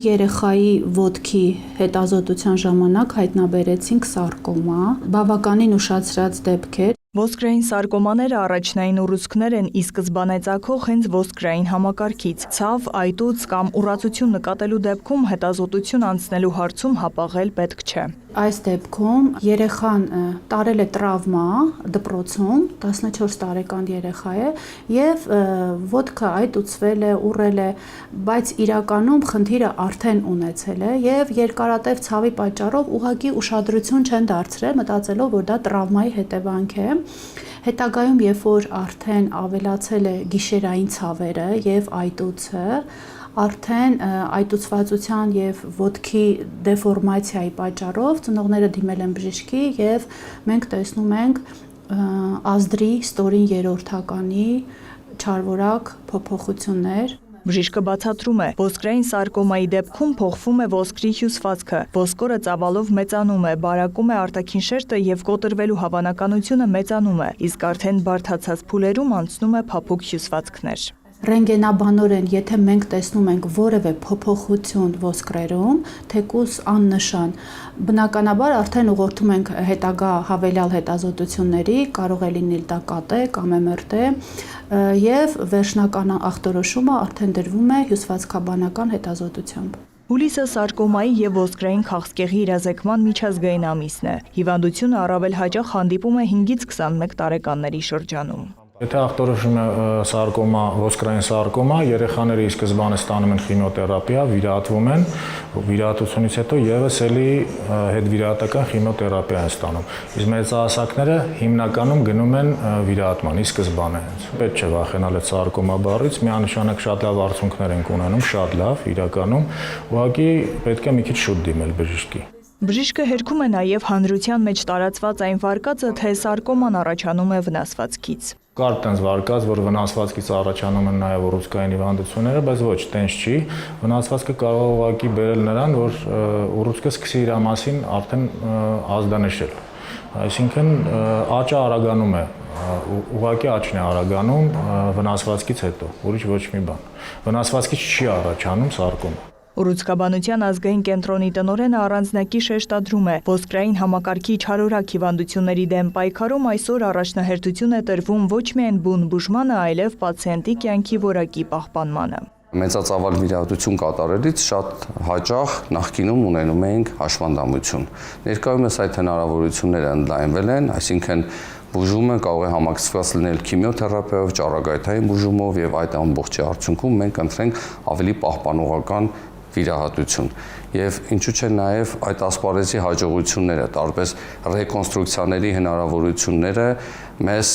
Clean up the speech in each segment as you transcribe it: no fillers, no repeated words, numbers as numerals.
Երեխայի ոտքի հետազոտության ժամանակ հայտնաբերեցինք սարկոմա, բավականին ուշացրած դեպք էր։ Ոսկրային սարկոմաները առաջնային ուռուցքներ են, ի սկզբանե ծագող հենց ոսկրային համակարգից։ Ցավ, այտուց կամ ուռածություն նկատելու դեպքում հետազոտություն անցնելու հարցում հապաղել պետք չէ։ Այս դեպքում երեխան տարել է տրավմա դպրոցում, 14 տարեկան երեխա է, եւ ոտքը այտուցվել է, ուռել է, բայց իրականում խնդիրը արդեն ունեցել է եւ երկարատև ցավի պատճառով ուղղակի ուշադրություն չեն դարձրել, մտածելով, որ դա տրավմայի հետևանք է։ Հետագայում, երբ որ արդեն ավելացել է գիշերային ցավերը եւ այտուցը, արդեն այտուցվածության եւ ոտքի դեֆորմացիայի պատճառով ծնողները դիմել են բժշկի եւ մենք տեսնում ենք ազդրի ստորին երրորդականի չարորակ փոփոխություններ։ Բժիշկը բացատրում է, ոսկրային սարկոմայի դեպքում փոխվում է ոսկրի հյուսվածքը, ոսկորը ծավալով մեծանում է, բարակում է արտաքին շերտը եւ կոտրվելու հավանականությունը մեծանում է, իսկ արդեն բարդացած փուլերում անցնում է փափուկ հյուսվածքներ։ Ռենտգենաբանորեն, եթե մենք տեսնում ենք որևէ փոփոխություն ոսկրերում, թեկուզ աննշան, բնականաբար արդեն ուղղորդում ենք հետագա հավելյալ հետազոտությունների, կարող է լինել դա կատե կամ MRT, եւ վերջնական ախտորոշումը արդեն դրվում է հյուսվածքաբանական հետազոտությամբ։ Հուլիսը սարկոմայի եւ ոսկրային քաղցկեղի իրազեկման միջազգային ամիսն է։ Հիվանդությունը առավել հաճախ հանդիպում է 5-ից 21 տարեկանների շրջանում։ Եթե ախտորոշում է սարկոմա, ոսկրային սարկոմա, երեխաները ի սկզբանե ստանում են քիմիոթերապիա, վիրահատվում են, վիրահատությունից հետո եւս էլի հետվիրահատական քիմիոթերապիա են ստանում։ Իսկ մեծահասակները հիմնականում գնում են վիրահատման ի սկզբանե։ Պետք չէ վախենալ այդ սարկոմա բառից, միանշանակ շատ լավ արդյունքներ են ունենում, շատ լավ, իրականում, ուղղակի պետք է մի քիչ շուտ դիմել բժշկի։ Բժիշկը հերքում է նաև հանրության մեջ տարածված այն վարկածը, թե սարկոման առաջանում է վնասվածքից։ Կար տենց վարկած, որ վնասվածքից առաջանում են նաև ուռուցքային հիվանդությունները, բայց ոչ, տենց չի։ Վնասվածքը կարող է ուղղակի բերել նրան, որ ուռուցքը սկսի իր մասին արդեն ազդանշել։ Այսինքն աճը արագանում է, ուղղակի աճն է արագանում վնասվածքից հետո, ուրիշ ոչ մի բան։ Վնասվածքից չի առաջանում սարկոմա։ Ուռուցքաբանության ազգային կենտրոնի տնօրենը առանձնակի շեշտադրում է, ոսկրային համակարգի չարորակ հիվանդությունների դեմ պայքարում այսօր առաջնահերթություն է տրվում ոչ միայն բուն բուժմանը, այլև պացիենտի կյանքի որակի պահպանմանը։ Մեծածավալ վիրահատություն կատարելիս շատ հաճախ նախկինում ունենում էինք հաշմանդամություն։ Ներկայումս այդ հնարավորությունները ընդլայնվել են, այսինքն բուժումը կարող է համակցված լինել քիմիոթերապիայով, ճառագայթային բուժումով եւ այդ ամբողջի արդյունքում մենք ընտրենք ավելի պահպանողական վիրահատություն եւ ինչու՞ չէ նաեւ այդ ասպարեզի հաջողությունները, տարբեր ռեկոնստրուկցիաների հնարավորությունները մեզ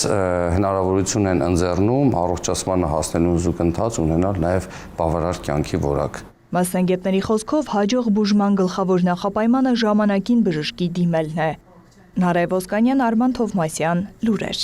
հնարավորություն են ընձեռնում առողջացմանը հասնելու զուգընթաց ունենալ նաեւ բավարար կյանքի որակ։ Մասնագետների խոսքով հաջող բուժման գլխավոր նախապայմանը ժամանակին բժշկի դիմելն է։ Նարեկ Ոսկանյան, Արման Թովմասյան, լուրեր։